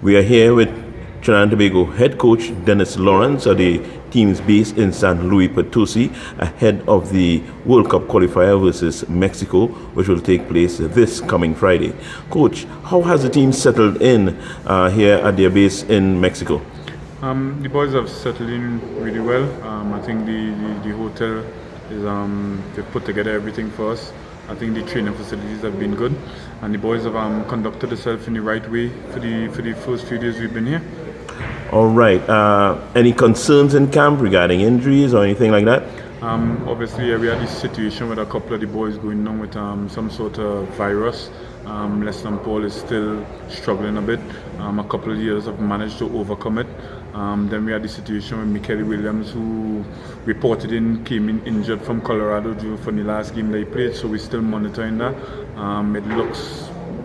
We are here with Trinidad and Tobago head coach Dennis Lawrence of the teams based in San Luis Potosi ahead of the World Cup qualifier versus Mexico, which will take place this coming Friday. Coach, how has the team settled in here at their base in Mexico? The boys have settled in really well. I think the hotel is they've put together everything for us. I think the training facilities have been good, and the boys have conducted themselves in the right way for the first few days we've been here. All right. Any concerns in camp regarding injuries or anything like that? Obviously, we had this situation with a couple of the boys going down with some sort of virus. Leston Paul is still struggling a bit. A couple of years have managed to overcome it. Then we had the situation with Michael Williams, who reported came in injured from Colorado from the last game they played. So we're still monitoring that.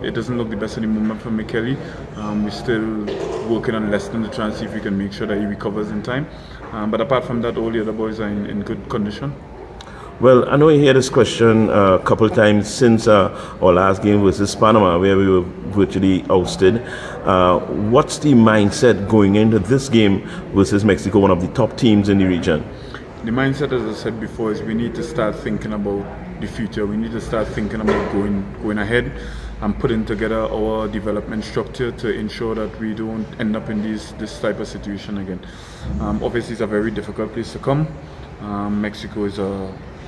It doesn't look the best at the moment for Michael. We're still working on Leston to try and see if we can make sure that he recovers in time. But apart from that, all the other boys are in good condition. Well, I know you hear this question a couple of times since our last game versus Panama, where we were virtually ousted. What's the mindset going into this game versus Mexico, one of the top teams in the region? The mindset, as I said before, is we need to start thinking about the future. We need to start thinking about going ahead and putting together our development structure to ensure that we don't end up in this type of situation again. Obviously, it's a very difficult place to come. Mexico is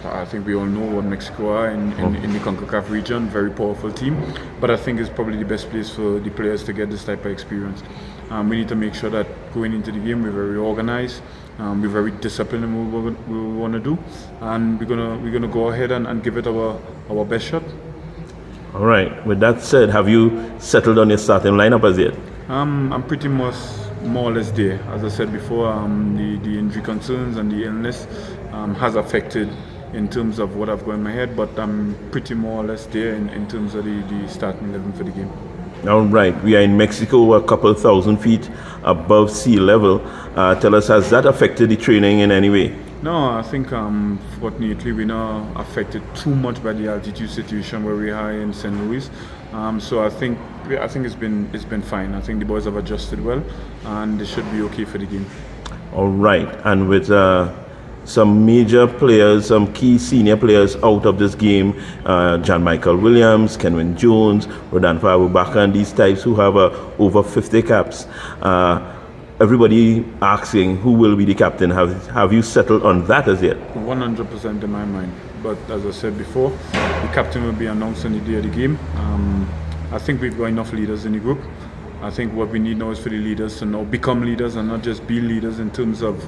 I think we all know what Mexico are in the CONCACAF region, very powerful team. But I think it's probably the best place for the players to get this type of experience. We need to make sure that going into the game we're very organized, we're very disciplined in what we want to do, and we're gonna go ahead and give it our best shot. All right. With that said, have you settled on your starting lineup as yet? I'm pretty much more or less there. As I said before, the injury concerns and the illness has affected in terms of what I've got in my head, but I'm pretty more or less there in terms of the starting 11 for the game. All right. We are in Mexico, a couple thousand feet above sea level. Tell us, has that affected the training in any way? No, I think fortunately we're not affected too much by the altitude situation where we are in St. Louis. So I think it's been fine. I think the boys have adjusted well, and they should be okay for the game. All right. And with some major players, some key senior players out of this game, John Michael Williams, Kenwin Jones, Rodolfo Abubakar, and these types who have over 50 caps. Everybody asking who will be the captain. Have you settled on that as yet? 100% in my mind. But as I said before, the captain will be announced on the day of the game. I think we've got enough leaders in the group. I think what we need now is for the leaders to now become leaders and not just be leaders in terms of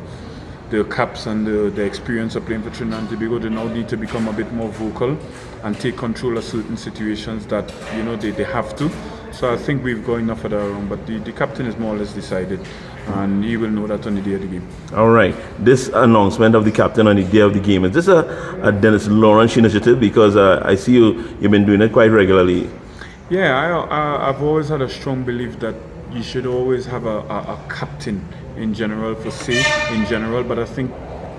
the caps and the experience of playing for Trinidad and Tobago. They now need to become a bit more vocal and take control of certain situations that they have to. So I think we've got enough of that around, but the captain is more or less decided, and he will know that on the day of the game. All right. This announcement of the captain on the day of the game, is this a Dennis Lawrence initiative? Because I see you've been doing it quite regularly. Yeah, I've always had a strong belief that you should always have a captain in general, for say in general, but I think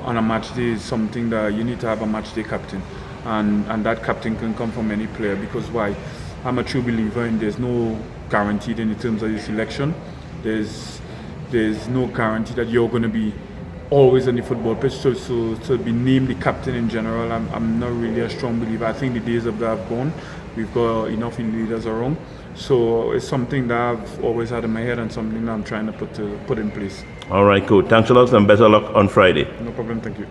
on a match day is something that you need to have a match day captain, and that captain can come from any player. Because why? I'm a true believer in there's no guaranteed in terms of your selection. There's no guarantee that you're going to be always on the football pitch. So to be named the captain in general, I'm not really a strong believer. I think the days of that have gone. We've got enough leaders around. So it's something that I've always had in my head and something that I'm trying to put in place. All right, cool. Thanks a lot and better luck on Friday. No problem, thank you.